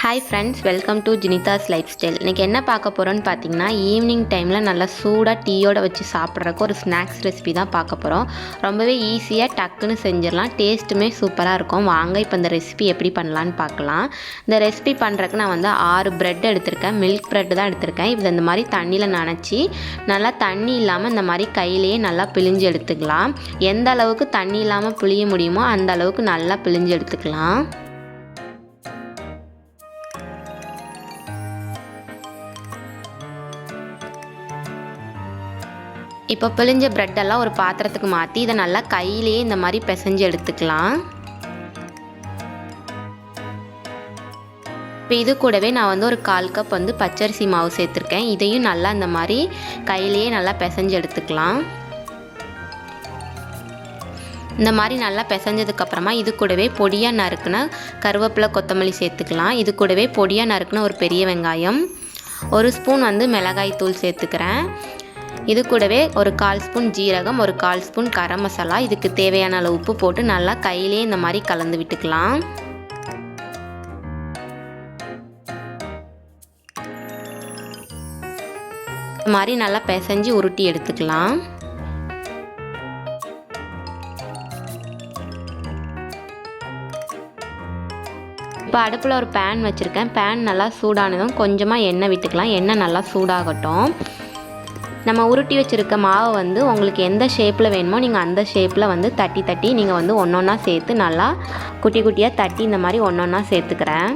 Hi friends, welcome to Jinitha's lifestyle. இன்னைக்கு என்ன பார்க்க போறோம்னு பாத்தீங்கன்னா ஈவினிங் டைம்ல நல்லா சூடா டீயோட வச்சு சாப்பிட்றதுக்கு ஒரு ஸ்நாக்ஸ் ரெசிபி தான் பார்க்க போறோம். ரொம்பவே ஈஸியா டக்குன்னு செஞ்சிரலாம். டேஸ்ட்டுமே சூப்பரா இருக்கும். வாங்க இப்போ இந்த ரெசிபி எப்படி பண்ணலாம்னு பார்க்கலாம். இந்த ரெசிபி பண்றதுக்கு நான் வந்து 6 பிரெட் எடுத்துர்க்கேன். மில்க் பிரெட் தான் எடுத்துர்க்கேன். இது இந்த மாதிரி தண்ணில நனைச்சி நல்லா தண்ணி இல்லாம இந்த மாதிரி கையிலேயே நல்லா பிழிஞ்சு எடுத்துக்கலாம். எந்த அளவுக்கு தண்ணி இல்லாம பிழிய முடியுமோ அந்த அளவுக்கு நல்லா பிழிஞ்சு எடுத்துக்கலாம். இப்போ பிழிஞ்ச பிரெட் எல்லாம் ஒரு பாத்திரத்துக்கு மாற்றி இதை நல்லா கையிலேயே இந்த மாதிரி பிசைஞ்சு எடுத்துக்கலாம். இப்போ இது கூடவே நான் வந்து ஒரு 1/4 கப் வந்து பச்சரிசி மாவு சேர்த்துருக்கேன். இதையும் நல்லா இந்த மாதிரி கையிலேயே நல்லா பிசைஞ்சு எடுத்துக்கலாம். இந்த மாதிரி நல்லா பிசைஞ்சதுக்கப்புறமா இது கூடவே பொடியாக நறுக்குன கருவேப்பிலை கொத்தமல்லி சேர்த்துக்கலாம். இது கூடவே பொடியாக நறுக்குன ஒரு பெரிய வெங்காயம், 1 ஸ்பூன் வந்து மிளகாய் தூள் சேர்த்துக்கிறேன். இது கூடவே ஒரு 1/4 ஸ்பூன் ஜீரகம், ஒரு 1/4 ஸ்பூன் கரம் மசாலா, இதுக்கு தேவையான அளவு உப்பு போட்டு நல்லா கையிலே இந்த மாதிரி கலந்து விட்டுக்கலாம். இந்த மாதிரி நல்லா பிசைஞ்சு உருட்டி எடுத்துக்கலாம். இப்போ அடுப்பில் ஒரு பேன் வச்சுருக்கேன். பேன் நல்லா சூடானதும் கொஞ்சமாக எண்ணெய் விட்டுக்கலாம். எண்ணெய் நல்லா சூடாகட்டும். நம்ம உருட்டி வச்சுருக்க மாவை வந்து உங்களுக்கு எந்த ஷேப்பில் வேணுமோ நீங்கள் அந்த ஷேப்பில் வந்து தட்டி நீங்கள் வந்து ஒன்றொன்னா சேர்த்து நல்லா குட்டி குட்டியாக தட்டி இந்த மாதிரி ஒன்றொன்னா சேர்த்துக்கிறேன்.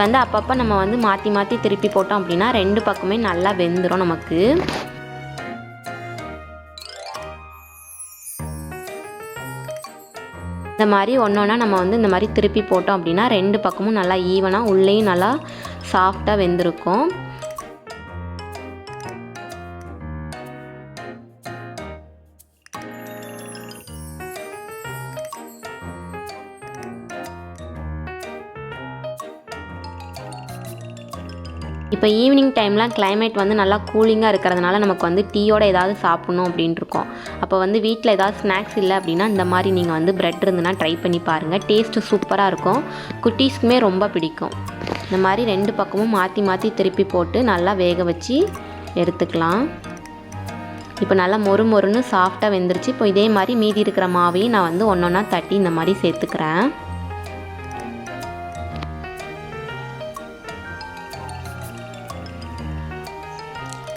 வந்து அப்பப்போ நம்ம வந்து மாற்றி மாற்றி திருப்பி போட்டோம் அப்படின்னா 2 பக்கமே நல்லா வெந்துடும் நமக்கு. இந்த மாதிரி ஒன்றொன்னா நம்ம வந்து இந்த மாதிரி திருப்பி போட்டோம் அப்படின்னா 2 பக்கமும் நல்லா ஈவனாக உள்ளேயும் நல்லா சாஃப்டாக வெந்திருக்கும். இப்போ ஈவினிங் டைம்லாம் கிளைமேட் வந்து நல்லா கூலிங்காக இருக்கிறதுனால நமக்கு வந்து டீயோட ஏதாவது சாப்பிட்ணும் அப்படின்ட்டு இருக்கோம். அப்போ வந்து வீட்டில் ஏதாவது ஸ்நாக்ஸ் இல்லை அப்படின்னா இந்த மாதிரி நீங்கள் வந்து பிரெட் இருந்துன்னா ட்ரை பண்ணி பாருங்கள். டேஸ்ட்டு சூப்பராக இருக்கும். குட்டீஸ்க்குமே ரொம்ப பிடிக்கும். இந்த மாதிரி 2 பக்கமும் மாற்றி மாற்றி திருப்பி போட்டு நல்லா வேக வச்சு எடுத்துக்கலாம். இப்போ நல்லா மொறுன்னு சாஃப்டாக வெந்துருச்சு. இப்போ இதே மாதிரி மீதி இருக்கிற மாவையும் நான் வந்து ஒன்றொன்னா தட்டி இந்த மாதிரி சேர்த்துக்கிறேன்.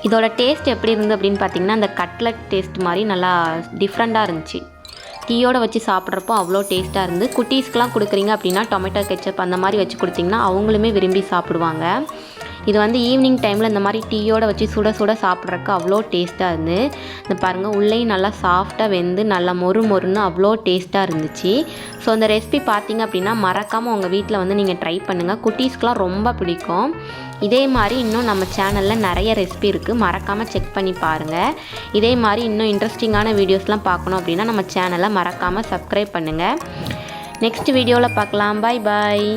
இதோட டேஸ்ட் எப்படி இருந்து அப்படின்னு பார்த்தீங்கன்னா அந்த கட்லட் டேஸ்ட் மாதிரி நல்லா டிஃப்ரெண்ட்டாக இருந்துச்சு. டீயோட வச்சு சாப்பிட்றப்போ அவ்வளோ டேஸ்ட்டாக இருந்து குட்டீஸ்க்கெலாம் கொடுக்குறீங்க அப்படின்னா டொமேட்டோ கெச்சப் அந்த மாதிரி வச்சு கொடுத்தீங்கன்னா அவங்களுமே விரும்பி சாப்பிடுவாங்க. இது வந்து ஈவினிங் டைமில் இந்த மாதிரி டீயோட வச்சு சுட சுட சாப்பிட்றதுக்கு அவ்வளோ டேஸ்ட்டாக இருந்து இந்த பாருங்கள் உள்ளேயும் நல்லா சாஃப்டாக வெந்து நல்லா மொறுன்னு அவ்வளோ டேஸ்ட்டாக இருந்துச்சு. ஸோ இந்த ரெசிபி பார்த்தீங்க அப்படின்னா மறக்காமல் உங்கள் வீட்டில் வந்து நீங்கள் ட்ரை பண்ணுங்கள். குட்டீஸ்க்கெலாம் ரொம்ப பிடிக்கும். இதே மாதிரி இன்னும் நம்ம சேனலில் நிறைய ரெசிபி இருக்குது. மறக்காமல் செக் பண்ணி பாருங்கள். இதே மாதிரி இன்னும் இன்ட்ரெஸ்டிங்கான வீடியோஸ்லாம் பார்க்கணும் அப்படின்னா நம்ம சேனலை மறக்காமல் சப்ஸ்கிரைப் பண்ணுங்கள். நெக்ஸ்ட் வீடியோவில் பார்க்கலாம். பாய்.